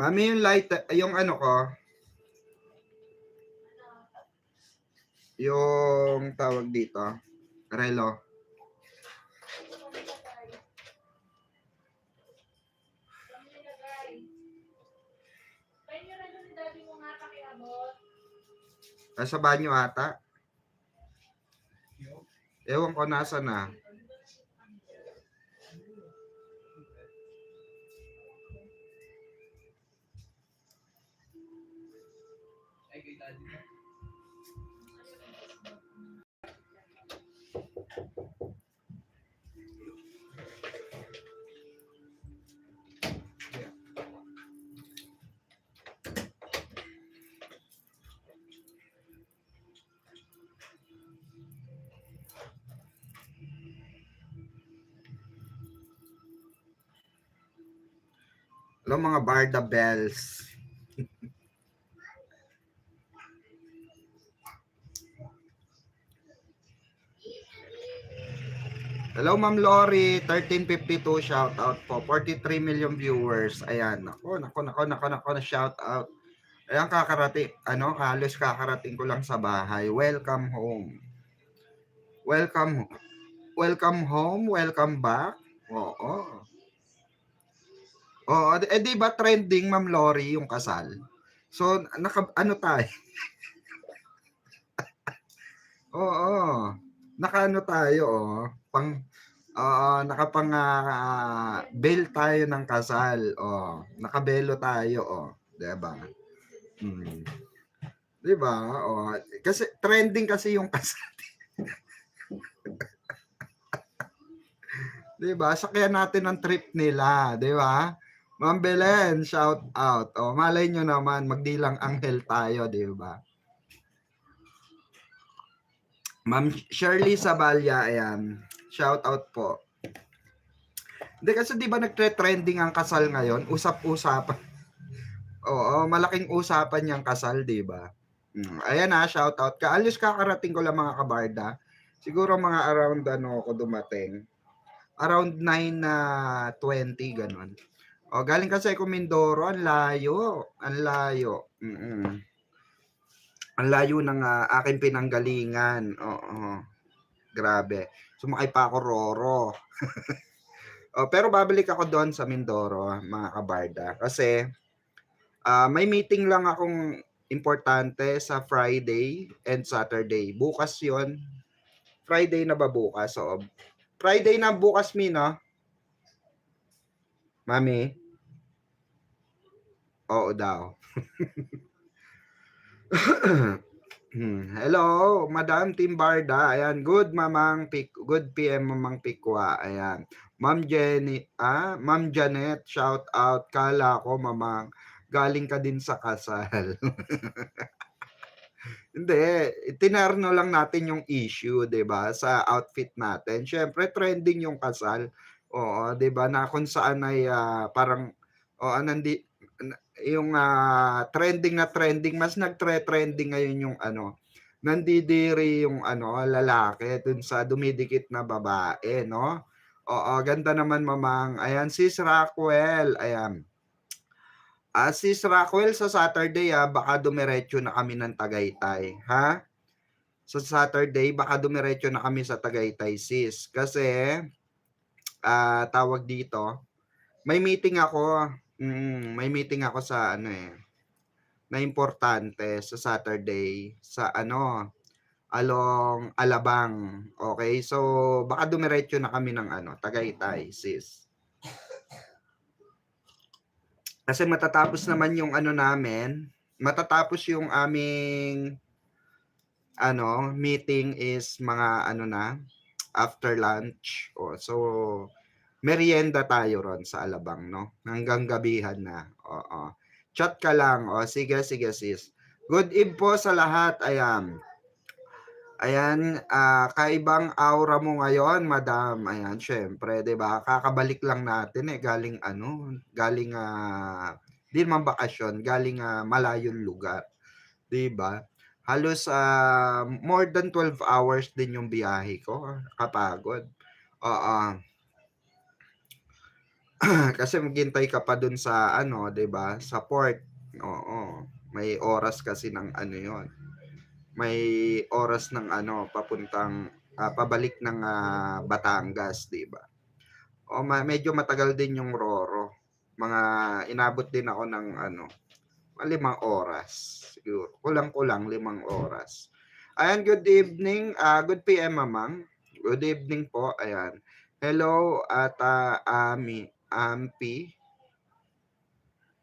Mami, yung light, yung ano ko, yung tawag dito, relo. Sa banyo ata. Ewan ko nasa na. Hello mga Barda Bells. Hello Ma'am Lori, 1352 shout out po. 43 million viewers. Ayan, nako na shout out. Ayan kakarating, halos kakarating ko lang sa bahay. Welcome home. Welcome home, welcome back. Oo. Oo, di ba trending Ma'am Lori yung kasal? So, ano tayo? Oo. Nakaano tayo, nakapang bail tayo ng kasal. Nakabelo tayo, 'di ba? 'Di ba? Kasi trending kasi yung kasal. 'Di ba? Sakyan natin ang trip nila, 'di ba? Ma'am Belen, shout out. Malay nyo naman, magdilang anghel tayo, 'di ba? Ma'am Shirley Sabalya, ayan. Shout out po. Hindi kasi 'di ba nagtre-trending ang kasal ngayon? Usap-usapan. Oo, malaking usapan yung kasal, 'di ba? Ayan shout out. Kaalis kakarating ko lang mga kabarda. Siguro mga around ako dumating. Around 9 na 20 ganun. Galing kasi ako Mindoro, ang layo. Ang layo. Ang layo ng aking pinanggalingan. Oo. Grabe. Sumakay pa ako Roro. Pero babalik ako doon sa Mindoro, mga kabarda. Kasi may meeting lang akong importante sa Friday and Saturday. Bukas yon. Friday na ba bukas? Friday na bukas, Mina. Mami? Oo daw. Hello, Madam Timbarda. Ayan, good PM Mamang Pikwa. Ayan. Ma'am Janet, shout out. Kala ko, Mamang, galing ka din sa kasal. Hindi, tinarno lang natin yung issue, 'di ba? Sa outfit natin. Syempre trending yung kasal. Oo, 'di ba? Na kung saan ay parang yung trending, mas nagtre-trending ngayon yung nandidiri yung lalaki dun sa dumidikit na babae, no? Oo, ganda naman Mamang. Ayan, Sis Rockwell, ayan. Sis Rockwell, sa Saturday baka dumiretso na kami ng Tagaytay, ha? Sa Saturday, baka dumiretso na kami sa Tagaytay, sis. Kasi, tawag dito, may meeting ako. May meeting ako sa na importante sa Saturday sa along Alabang. Okay? So, baka dumiretso na kami ng Tagaytay, sis. Kasi matatapos naman yung namin, matatapos yung aming meeting is mga after lunch. So, merienda tayo ron sa Alabang, no? Hanggang gabihan na. Oo. Chat ka lang. Sige, sis. Good eve po sa lahat. Ayan, kaibang aura mo ngayon, madam. Ayan, syempre, 'di ba? Kakabalik lang natin galing galing di naman bakasyon, galing malayong lugar, 'di ba? Halos more than 12 hours din yung biyahe ko. Kapagod. Oo. Kasi maghintay ka pa dun sa ano, 'di ba, sa port. Oo, may oras kasi ng ano 'yon, may oras ng ano papuntang, pabalik ng, Batangas, 'di ba? O medyo matagal din yung Roro, mga inabot din ako ng ano, mga 5 oras siguro, kulang-kulang 5 oras. Ayan, good evening, good PM, mamang. Good evening po, ayan. Hello at, Ampi.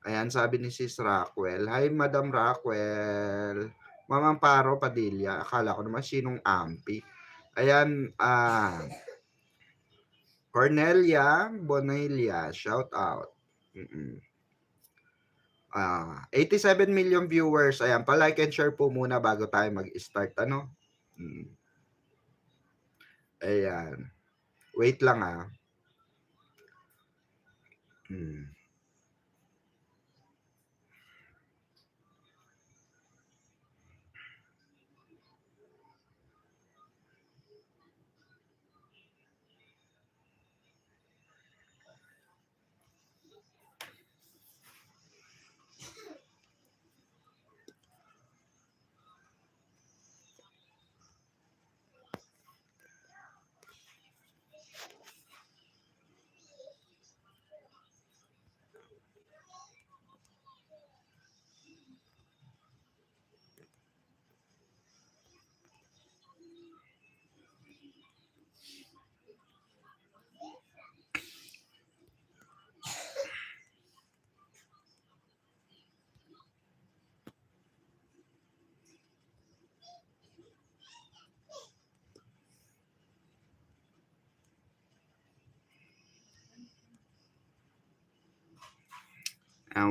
Ayan, sabi ni Sis Rockwell. Hi, Madam Rockwell. Ma'am Amparo Padilla. Akala ko naman sinong Ampi. Ayan, Cornelia Bonilla, shout out. 87 million viewers. Ayan, pa-like and share po muna bago tayo mag-start, ano? Ayan. Wait lang, Hmm.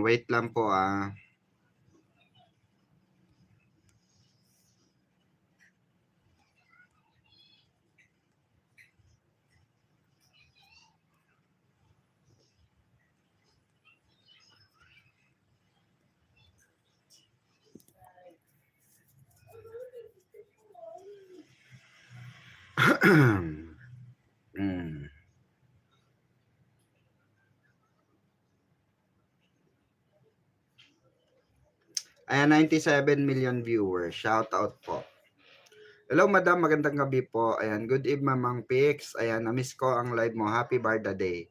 Wait lang po, Hmm. Ayan, 97 million viewers. Shout out po. Hello, madam. Magandang gabi po. Ayan, good evening, Mamang Pix. Ayan, na-miss ko ang live mo. Happy Barda Day.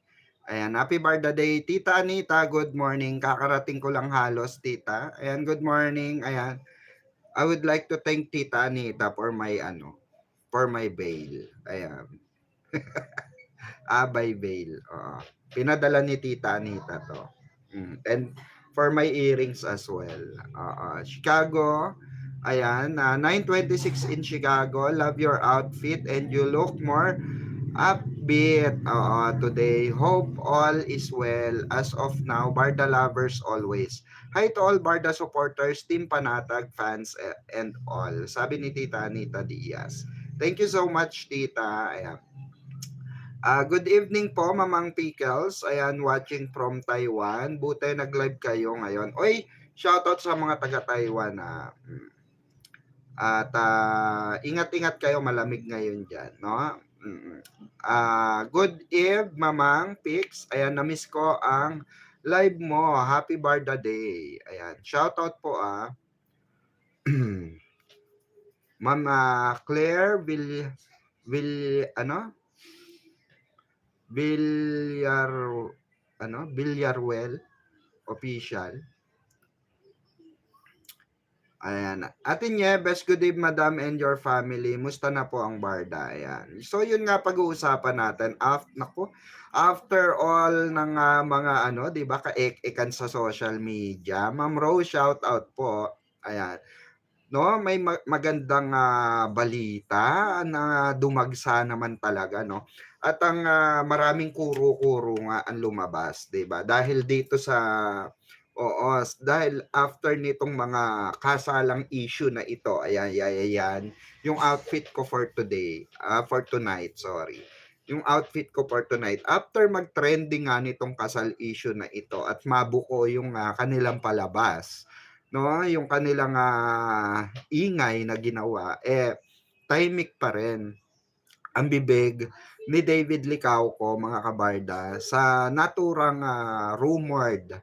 Ayan, happy Barda Day. Tita Anita, good morning. Kakarating ko lang halos, tita. Ayan, good morning. Ayan, I would like to thank Tita Anita for my, for my bail. Ayan. By bail. Pinadala ni Tita Anita to. And for my earrings as well. Chicago, ayan, 9:26 in Chicago. Love your outfit and you look more upbeat today. Hope all is well as of now. Barda lovers always. Hi to all Barda supporters, Team Panatag fans, and all. Sabi ni Tita Anita Diaz. Thank you so much, Tita. Ayan. Good evening po, Mamang Pickles. Ayan, watching from Taiwan. Buti nag-live kayo ngayon. Oy, shoutout sa mga taga-Taiwan. At ingat-ingat kayo, malamig ngayon dyan, no? Good eve, Mamang Pix. Ayan, na-miss ko ang live mo. Happy Barda Day. Ayan, shoutout po Ma'am Claire Villar, Villarwell official. Ayan. Ate Nieves, good evening, madam and your family. Musta na po ang Barda? Ayan. So, yun nga pag-uusapan natin. After all ng mga di ba, kaek-ekan sa social media. Ma'am Rose, shout out po. Ayan. No, may magandang balita na dumagsa naman talaga, no? At ang maraming kuro-kuro nga ang lumabas, 'di ba? Dahil dito sa dahil after nitong mga kasalang issue na ito, ayan, yung outfit ko for today, for tonight, sorry. Yung outfit ko for tonight, after mag-trending nga nitong kasal issue na ito at mabuko yung kanilang palabas, no, yung kanilang ingay na ginawa, tahimik pa rin. ang bibig ni David Licauco, mga kabarda, sa naturang rumored,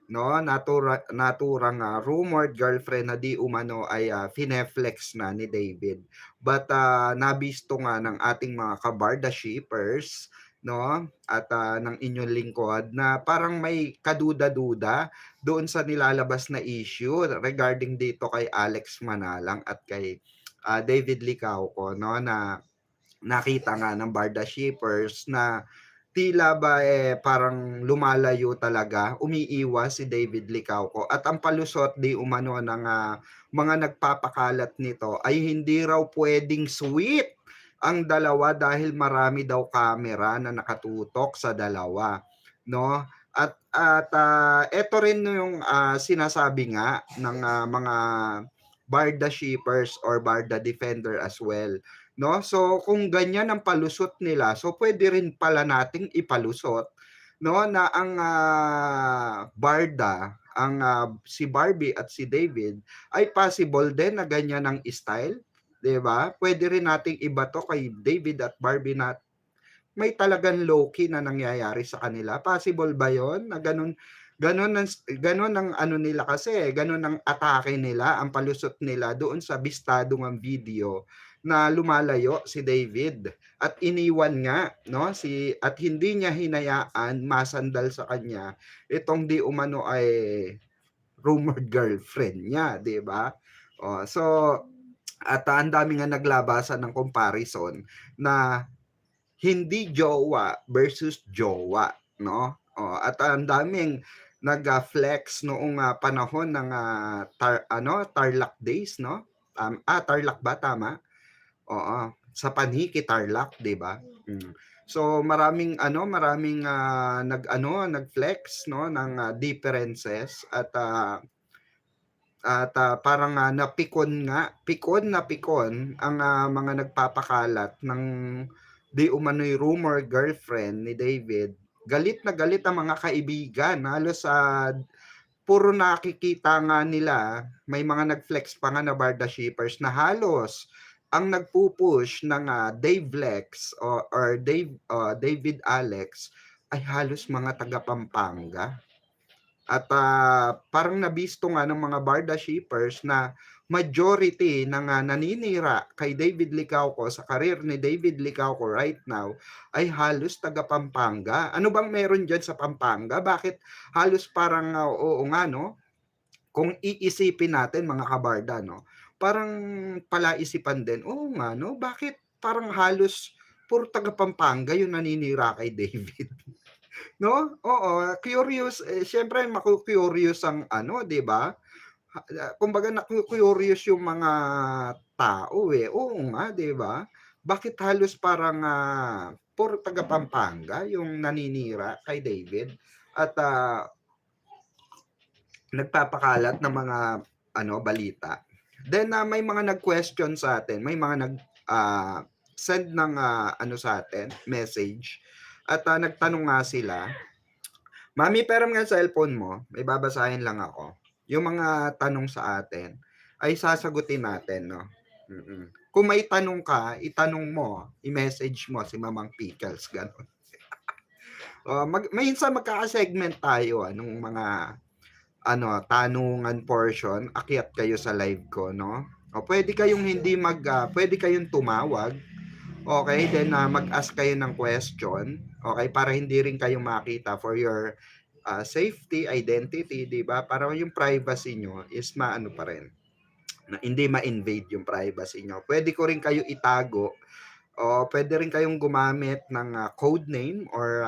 no? Naturang rumored girlfriend na di umano ay fineflex na ni David. But nabisto nga ng ating mga kabarda shippers, no? At ng inyong lingkod na parang may kaduda-duda doon sa nilalabas na issue regarding dito kay Alex Manalang at kay David Licauco, no? Na nakita nga ng Barda shippers na tila ba parang lumalayo talaga, umiiwas si David Licauco at ang palusot di umano ng mga nagpapakalat nito ay hindi raw pwedeng sweet ang dalawa dahil marami daw camera na nakatutok sa dalawa, no? At eto rin yung sinasabi nga ng mga Barda shippers or Barda defender as well, no? So kung ganyan ang palusot nila, so pwede rin pala nating ipalusot, no, na ang Barda, ang si Barbie at si David ay possible din na ganyan ang style, 'di ba? Pwede rin nating ibato kay David at Barbie na may talagang low-key na nangyayari sa kanila. Possible ba 'yon na gano'n gano'n ang ano nila kasi, gano'n ang atake nila, ang palusot nila doon sa bistado ngang video na lumalayo si David at iniwan nga, 'no, at hindi niya hinayaan masandal sa kanya itong di umano ay rumored girlfriend niya, 'di ba? Oh, so at ang dami nga naglabasan ng comparison na hindi jowa versus jowa, 'no? Oh, at ang daming nag-flex noong panahon ng Tarlac days, 'no? Tarlac ba tama? Oo, sa Paniki Tarlac, 'di ba? So maraming nag-flex, 'no, ng differences at parang pikon na pikon ang mga nagpapakalat ng di umano'y rumor girlfriend ni David. Galit na galit ang mga kaibigan, halos puro nakikita nga nila, may mga nag-flex pa nga na Barda shippers na halos ang nagpupush ng Davelex or David Alex ay halos mga taga Pampanga. At parang nabisto nga ng mga Barda shippers na majority ng naninira kay David Licauco sa karir ni David Licauco right now ay halos taga Pampanga. Ano bang meron dyan sa Pampanga? Bakit halos parang oo nga, no? Kung iisipin natin mga kabarda, no? Parang palaisipan din, oo nga, no? Bakit parang halos puro taga Pampanga yung naninira kay David? No? Oo, curious, siyempre maku-curious ang ano, 'di ba? Kumbaga naku-curious yung mga tao, Oo nga, 'di ba? Bakit halos parang puro taga Pampanga yung naninira kay David at nagpapakalat ng mga balita. Then may mga nag-question sa atin, may mga send ng sa atin, message at nagtanong nga sila. Mami, peram nga cellphone mo, may babasahin lang ako. Yung mga tanong sa atin ay sasagutin natin, no? Kung may tanong ka, itanong mo, i-message mo si Mamang Pickles, gano'n. Minsan magkaka-segment tayo nung mga tanungan portion, akyat kayo sa live ko, no? O pwede kayong pwede kayong tumawag. Okay, then mag-ask kayo ng question, okay, para hindi rin kayo makita for your safety, identity, 'di ba? Para yung privacy nyo is maano pa rin, na hindi ma-invade yung privacy nyo. Pwede ko rin kayo itago o pwede rin kayong gumamit ng code name or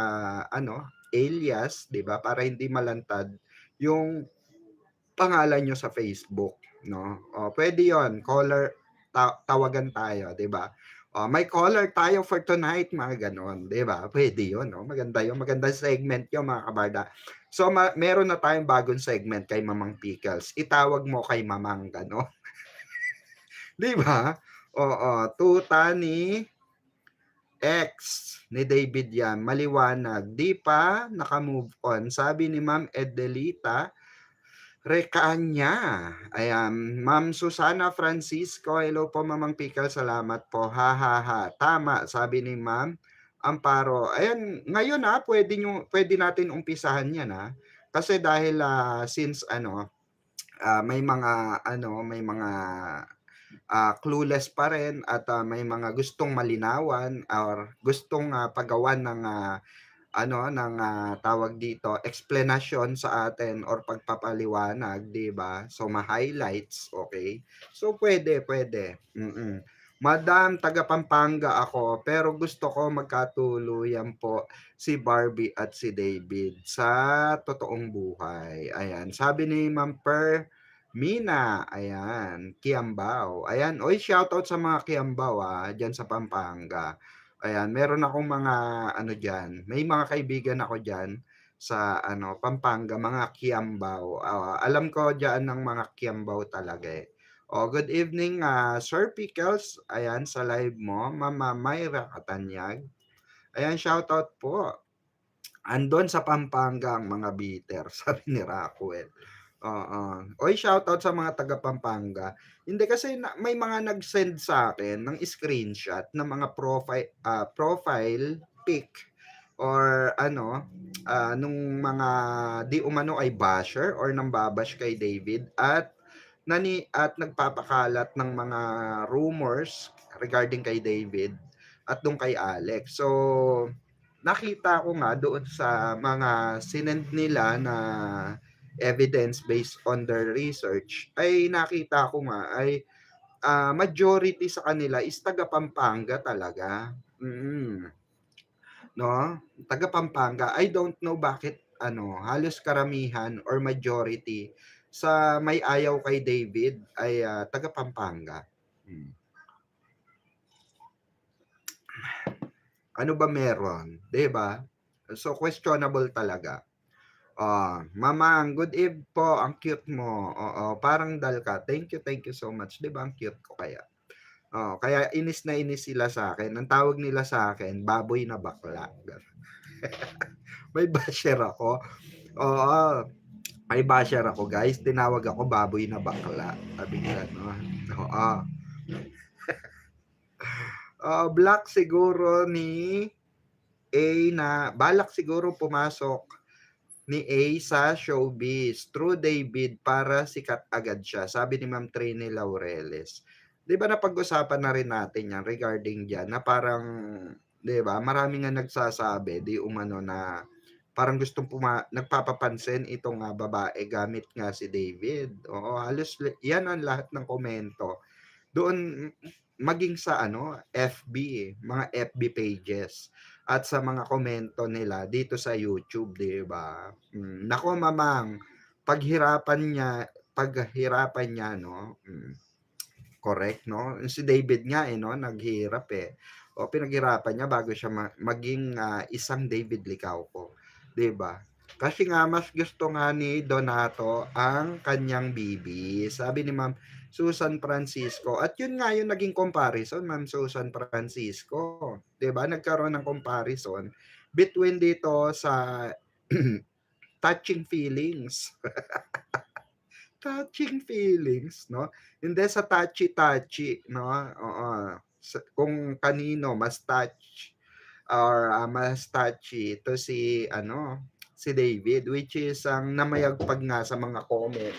alias, 'di ba? Para hindi malantad yung pangalan nyo sa Facebook, no? O pwede 'yon, caller tawagan tayo, 'di ba? May caller tayo for tonight, mga ganon, 'di ba? Pwede 'yon, no? Maganda 'yon, magandang segment 'yon, mga kabarda. So meron na tayong bagong segment kay Mamang Pickles. Itawag mo kay Mamang gano. 'Di ba? Oo, tuta ni ex ni David yan, maliwanag, di pa naka-move on. Sabi ni Ma'am Edelita, Recanya, ayan. Ma'am Susana Francisco, hello po Mamang Pikal, salamat po. Ha, ha, ha. Tama, sabi ni Ma'am Amparo. Ayan, ngayon pwede natin umpisahan 'yan, Kasi dahil, since ano, may mga clueless pa rin at, may mga gustong malinawan or gustong, pagawan ng, tawag dito, explanation sa atin or pagpapaliwanag, 'di ba? So, ma-highlights, okay. So, pwede. Madam, taga Pampanga ako, pero gusto ko magkatuluyan po si Barbie at si David sa totoong buhay. Ayan, sabi ni Ma'am Mina, ayan, Kiambao. Ayan, oy, shoutout sa mga Kiambao, diyan sa Pampanga. Ayan, meron akong mga ano diyan, may mga kaibigan ako diyan sa ano, Pampanga, mga Kiambao. Alam ko diyan ng mga Kiambao talaga, eh. Oh, good evening, Sir Pickles. Ayan, sa live mo, Mama Myra Katanyag. Ayan, shoutout po. Andon sa Pampanga ang mga bitter, sabi ni Rockwell. Oo. Oy, shoutout sa mga taga Pampanga. Hindi kasi may mga nag-send sa akin ng screenshot ng mga profile pic or ano, nung mga di umano ay basher or nambabash kay David at nagpapakalat ng mga rumors regarding kay David at dun kay Alex. So, nakita ko nga doon sa mga sinend nila na evidence based on their research, ay nakita ko nga ay majority sa kanila is taga Pampanga talaga. No? Taga Pampanga. I don't know bakit halos karamihan or majority sa may ayaw kay David ay taga Pampanga. Ano ba meron, 'di ba? So questionable talaga. Mamang, good eve po, ang cute mo. Oo, parang dal ka. Thank you so much. 'Di ba ang cute ko kaya? Kaya inis na inis sila sa akin. Ang tawag nila sa akin, baboy na bakla. May basher ako. Oo, may basher ako, guys. Tinawag ako baboy na bakla. Sabi nila, no? Oo. Black siguro ni A na, balak siguro pumasok ni A sa showbiz through David para sikat agad siya. Sabi ni Ma'am Trini Laureles. 'Di ba napag-usapan na rin natin 'yan regarding diyan na parang 'di ba, marami nga nagsasabi di umano na parang gustong nagpapapansin itong babae gamit nga si David. Oo, halos 'yan ang lahat ng komento. Doon maging sa FB, mga FB pages at sa mga komento nila dito sa YouTube, 'di ba? Nako mamang, paghirapan niya, no? Correct, no? Si David nga no, naghirap O pinaghirapan niya bago siya maging isang David Licauco, 'di ba? Kasi nga mas gusto nga ni Donato ang kanyang bibi. Sabi ni Ma'am Susan Francisco. At yun nga yung naging comparison, Ma'am Susan Francisco. 'Di ba? Nagkaroon ng comparison between dito sa touching feelings. Touching feelings, no? Hindi sa touchy-touchy, no? Oo. Kung kanino mas touch or mas touchy ito si David, which is ang namayagpag nga sa mga comment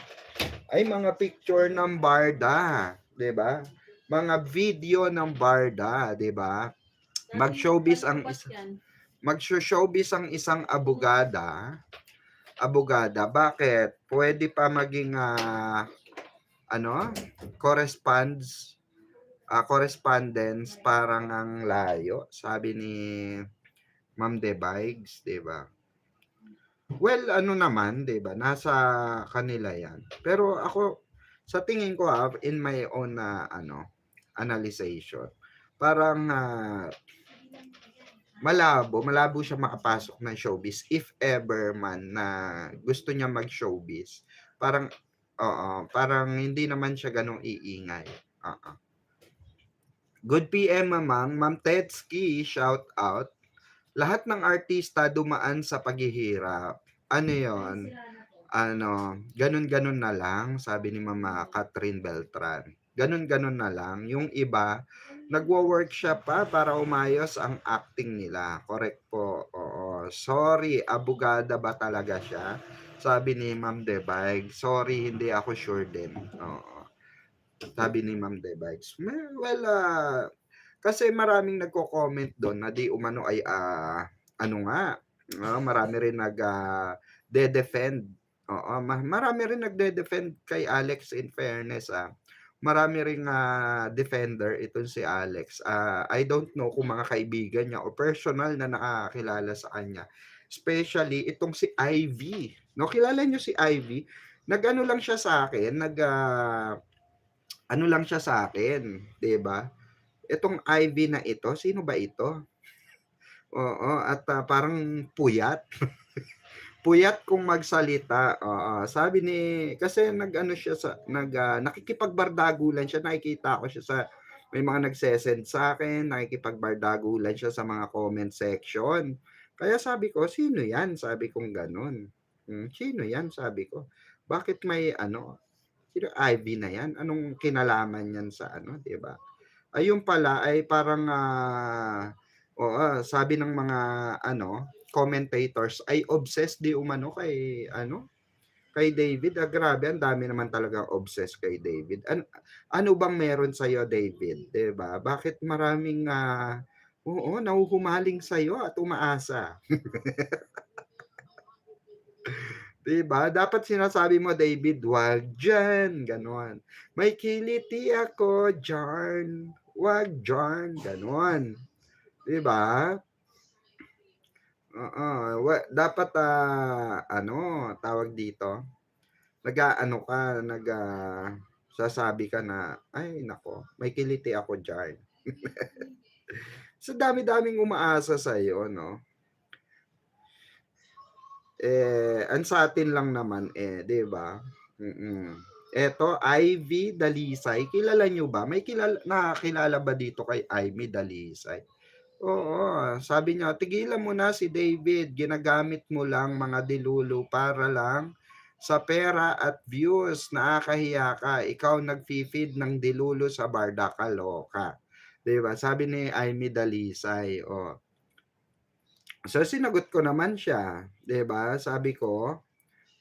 ay mga picture ng Barda, 'di ba? Mga video ng Barda, 'di ba? Mag-showbiz ang isang abogada. Bakit? Pwede pa maging correspondence parang ang layo, sabi ni Ma'am Debigs, 'di ba? Well, naman, 'di ba? Nasa kanila 'yan. Pero ako sa tingin ko in my own analyzation, parang malabo siya makapasok ng showbiz if ever man na gusto niya mag-showbiz. Parang hindi naman siya ganong iingay. Good PM, Ma'am Tetsky, shout out. Lahat ng artista dumaan sa paghihirap. Ano 'yon? Ano, "Ganun-ganun na lang," sabi ni Mama Catherine Beltran. "Ganun-ganun na lang." Yung iba, nagwo-workshop pa para umayos ang acting nila. Correct po, oo. "Sorry, abogada ba talaga siya?" Sabi ni Ma'am Debay. Sorry, hindi ako sure din, oo. Sabi ni Ma'am Debay. Well, kasi maraming nagko-comment dun na di umano ay, ano nga, marami rin de-defend. Oo, marami rin nagde-defend kay Alex in fairness, marami ring, defender itong si Alex. I don't know kung mga kaibigan niya o personal na nakakakilala sa kanya. Especially itong si Ivy, 'no, kilala niyo si Ivy? Nag-ano lang siya sa'kin, ano lang siya sa'kin, 'di ba? Itong Ivy na ito, sino ba ito? Oo, at, parang puyat. Puyat kung magsalita, oo. Sabi ni kasi nag-ano siya nakikipagbardagulan siya, nakikita ko siya may mga nagse-send sa'kin, nakikipagbardagulan siya sa mga comment section. Kaya sabi ko, "Sino 'yan?" Sabi kong gano'n. "Sino 'yan?" Sabi ko. "Bakit may ano, sino Ivy na 'yan? Anong kinalaman niyan sa ano?" 'Di ba? Ayun pala ay parang, oo, sabi ng mga ano, commentators ay obsessed di umano kay ano, kay David. Grabe ang dami naman talagang obsessed kay David. Ano bang meron sa'yo, David, 'di ba? Bakit maraming, oo, nahuhumaling sa'yo at umaasa, 'di ba? Dapat sinasabi mo, David, "Wag diyan," gano'n. "May kiliti ako diyan, wag diyan," gano'n. 'Di ba? Oo, dapat, ano, tawag dito, nag-aano ka, sasabi ka na, "Ay naku, may kiliti ako diyan." Sa dami-daming umaasa sa'yo 'no, ang sa'tin lang naman, 'di ba? Eto, Ivy Dalisay, kilala niyo ba? May nakakilala ba dito kay Ivy Dalisay? Oo, sabi niya, "Tigilan mo na si David, ginagamit mo lang mga dilulu para lang sa pera at views, nakakahiya ka, ikaw nagfi-feed ng dilulu sa barda, kaloka." 'Di ba, sabi ni Amy Dalisay, oh. So, sinagot ko naman siya, 'di ba, sabi ko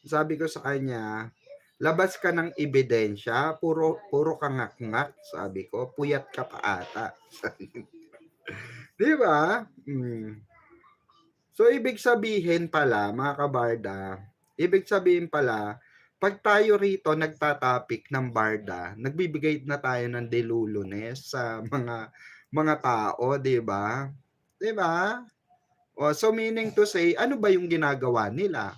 sa kanya, "Labas ka ng ebidensya, puro puro ka ngak-ngak," sabi ko, "puyat ka pa ata." 'Di ba? So, ibig sabihin pala mga kabarda, ibig sabihin pala, 'pag tayo rito nagta-topic ng barda, nagbibigay na tayo ng delulunes sa mga tao, 'di ba? 'Di ba? Oh, so meaning to say, ano ba yung ginagawa nila?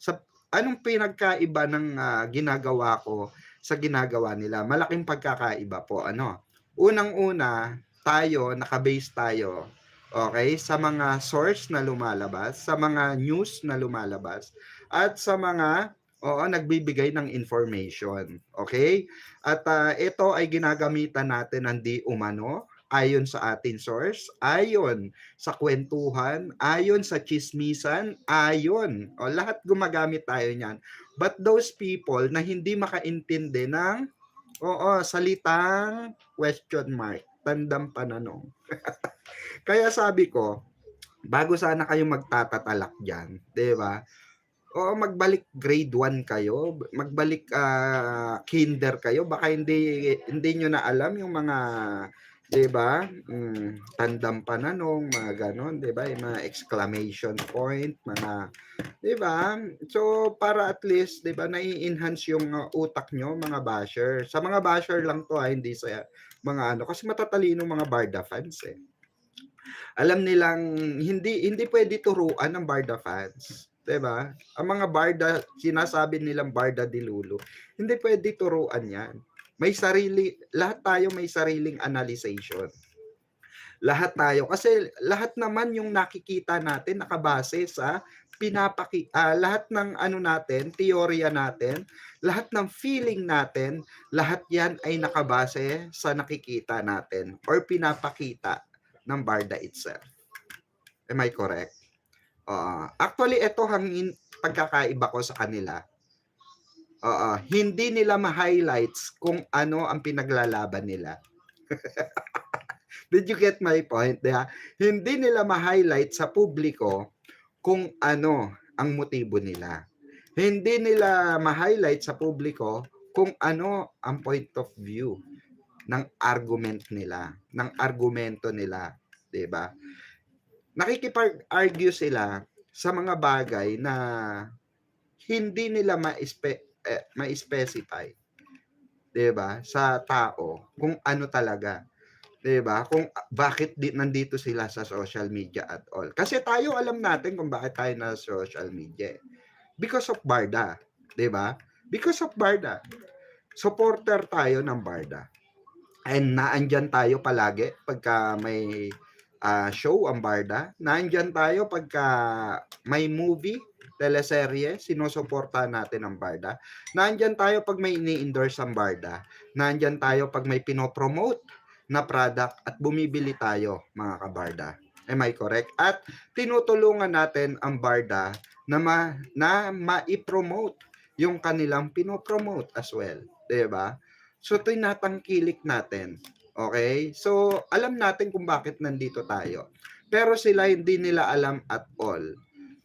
Sa anong pinagkaiba ng, ginagawa ko sa ginagawa nila? Malaking pagkakaiba po ano. Unang-una, naka-base tayo, okey, sa mga source na lumalabas, sa mga news na lumalabas, at sa mga, oo, nagbibigay ng information, okey? At, ito ay ginagamitan natin ng di umano, ayon sa ating source, ayon sa kuwentuhan, ayon sa tsismisan, ayon, o lahat gumagamit tayo niyan. But those people na hindi makaintindi ng, oo, salitang question mark, tandang pananong. Kaya sabi ko, bago sana kayo magtatatalak diyan, 'di ba? Oo, magbalik grade 1 kayo, magbalik, kinder kayo, baka hindi niyo na alam yung mga, 'di ba, tandang pananong, mga gano'n, 'di ba, yung mga exclamation point, mga, 'di ba? So, para at least, 'di ba, nai-enhance yung, utak niyo mga basher. Sa mga basher lang 'to, hindi sa mga ano, kasi matatalino mga Barda fans, eh. Alam nilang hindi puwede turuan ng Barda fans, 'di ba? Ang mga Barda, sinasabi nilang Barda Dilulo, hindi puwede turuan 'yan. Lahat tayo may sariling analyzation. Lahat tayo, kasi lahat naman yung nakikita natin nakabase sa lahat ng ano natin, teorya natin, lahat ng feeling natin, lahat 'yan ay nakabase sa nakikita natin or pinapakita ng Barda itself. Am I correct? Oo. Actually, ito pagkakaiba ko sa kanila. Oo, hindi nila ma-highlights kung ano ang pinaglalaban nila. Did you get my point, 'di ba? Hindi nila ma-highlight sa publiko kung ano ang motibo nila. Hindi nila ma-highlight sa publiko kung ano ang point of view ng argument nila, ng argumento nila, 'di ba? Nakikipag-argue sila sa mga bagay na hindi nila ma-specify, 'di ba, sa tao kung ano talaga, 'di ba? Kung bakit nandito sila sa social media at all. Kasi tayo alam natin kung bakit tayo na social media. Because of Barda, 'di ba? Because of Barda. Supporter tayo ng Barda. And naandyan tayo palagi pagka may show ang Barda. Naandyan tayo pagka may movie, teleserye, sinusuportahan natin ang Barda. Naandyan tayo pag may ini-endorse ang Barda. Naandyan tayo pag may pinopromote na product at bumibili tayo, mga kabarda. Am I correct? At tinutulungan natin ang Barda na ma-promote yung kanilang pinopromote as well. 'Di ba? So, tinatangkilik natin. Okay? So, alam natin kung bakit nandito tayo. Pero sila hindi nila alam at all.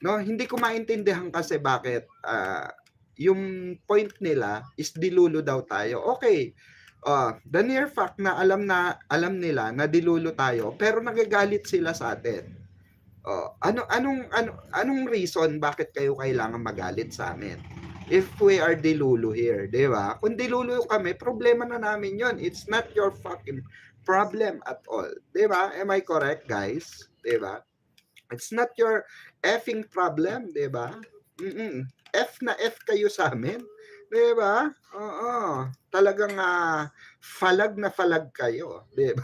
No, hindi ko maintindihan kasi bakit yung point nila is dilulo daw tayo. Okay. The near fact na alam nila na dilulo tayo pero nagagalit sila sa atin. Anong reason bakit kayo kailangan magalit sa amin? If we are dilulo here, 'di ba? Kung dilulo kami, problema na namin 'yon. It's not your fucking problem at all. 'Di ba? Am I correct, guys? 'Di ba? It's not your effing problem, 'di ba? F na F kayo sa amin. 'Di ba? Oo. Talagang falag na falag kayo, 'di ba?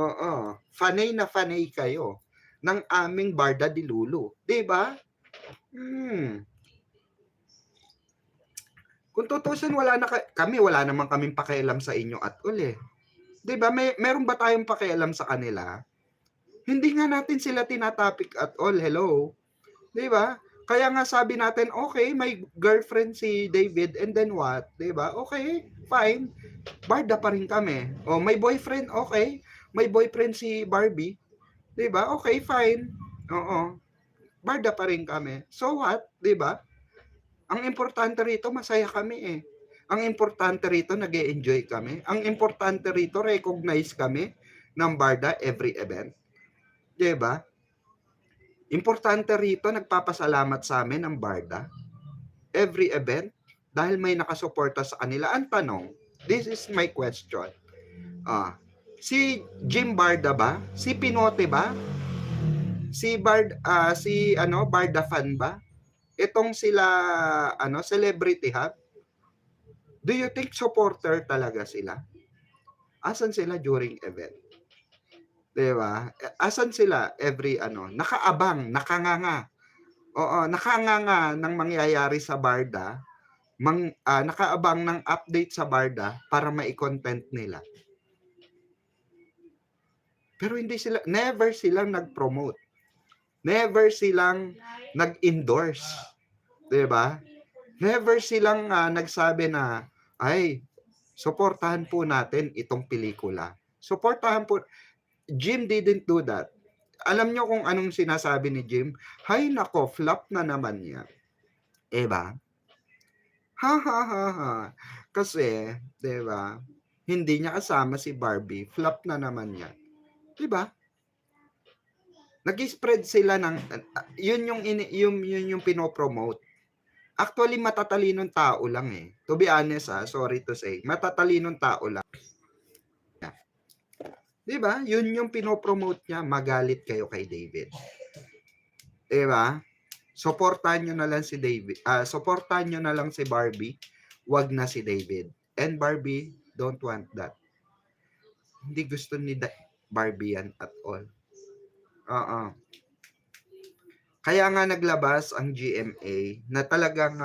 Oo. Fanay na fanay kayo ng aming Barda Dilulo, 'di ba? Kung tutusin wala naman kaming pakialam sa inyo at all eh. 'Di ba? Meron ba tayong pakialam sa kanila? Hindi nga natin sila tinatopic at all. Hello. 'Di ba? Kaya nga sabi natin, okay, may girlfriend si David and then what? 'Di ba? Okay, fine. Barda pa rin kami. O may boyfriend, okay. May boyfriend si Barbie. 'Di ba? Okay, fine. Oo. Barda pa rin kami. So what? 'Di ba? Ang importante rito, masaya kami eh. Ang importante rito, nag-e-enjoy kami. Ang importante rito, recognize kami ng Barda every event. 'Di ba? Importante rito, nagpapasalamat sa amin ng Barda every event dahil may nakasuporta sa kanila. Ang tanong, this is my question. Si Jim Barda ba? Si Pinote ba? Si Barda fan ba? Itong sila Celebrity Hub? Do you think supporter talaga sila? Asan sila during event? 'Di ba? Asan sila every nakaabang, nakanganga. Oo, nakanganga ng mangyayari sa Barda, nakaabang ng update sa Barda para mai-content nila. Pero never silang nag-promote. Never silang nag-endorse. 'Di ba? Never silang nagsabi na, ay, suportahan po natin itong pelikula. Suportahan po. Jim didn't do that. Alam nyo kung anong sinasabi ni Jim? Hay nako, flop na naman yan. Diba? Ha ha ha ha. Kasi, diba, hindi niya kasama si Barbie. Flop na naman yan. Diba? Nag-spread sila ng, yun yung pinopromote. Actually, matatalinong tao lang eh. To be honest sorry to say, matatalinong tao lang. Diba? Yun yung pinopromote niya, magalit kayo kay David. Diba? Suportahan nyo na lang si David. Suportahan nyo na lang si Barbie, wag na si David. And Barbie, don't want that. Hindi gusto ni Barbie yan at all. Kaya nga naglabas ang GMA na talagang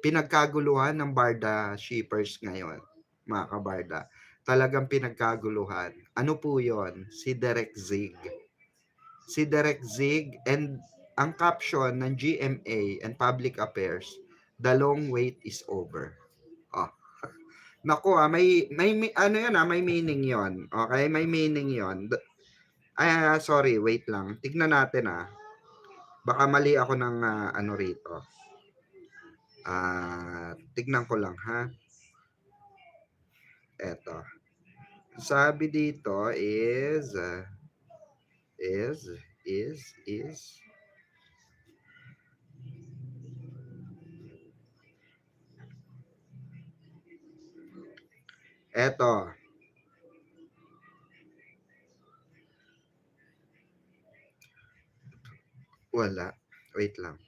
pinagkaguluhan ng Barda shippers ngayon, mga kabarda. Talagang pinagkaguluhan. Ano po yon? Si Derek Zig. Si Derek Zig and ang caption ng GMA and Public Affairs, "The long wait is over." Oh, naku, may ano 'yan, may meaning 'yon, okey? May meaning 'yon. Sorry, wait lang. Tignan natin, baka mali ako ng, ano rito. Tignan ko lang, ha. Eto, sabi dito is eto, wala, wait lang.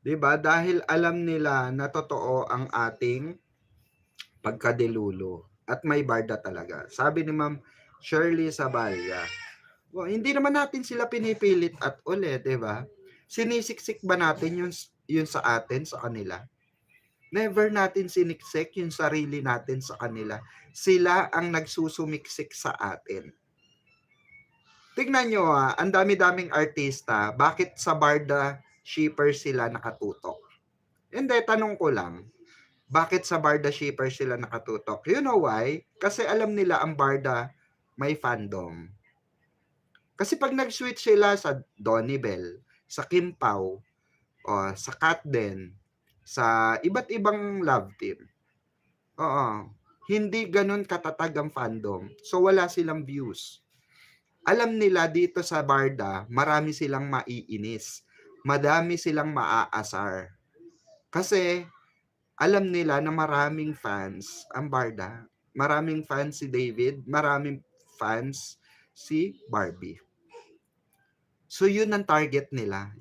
'Di ba dahil alam nila na totoo ang ating pagkadilulo at may barda talaga. Sabi ni Ma'am Shirley Sabaya, hindi naman natin sila pinipilit at uli, 'di ba? Sinisiksik ba natin yun sa atin, sa kanila? Never natin siniksik yung sarili natin sa kanila. Sila ang nagsusumiksik sa atin. Tignan nyo, ang dami-daming artista, bakit sa barda shipper sila nakatutok? Hindi, tanong ko lang, bakit sa barda shipper sila nakatutok? You know why? Kasi alam nila ang barda may fandom. Kasi pag nag-switch sila sa Donnie Bell, sa Kim Pao, o sa Katden, sa iba't ibang love team, hindi ganun katatag ang fandom. So wala silang views. Alam nila dito sa barda, marami silang maiinis. Madami silang maaasar. Kasi alam nila na maraming fans ang barda. Maraming fans si David, maraming fans si Barbie. So yun ang target nila.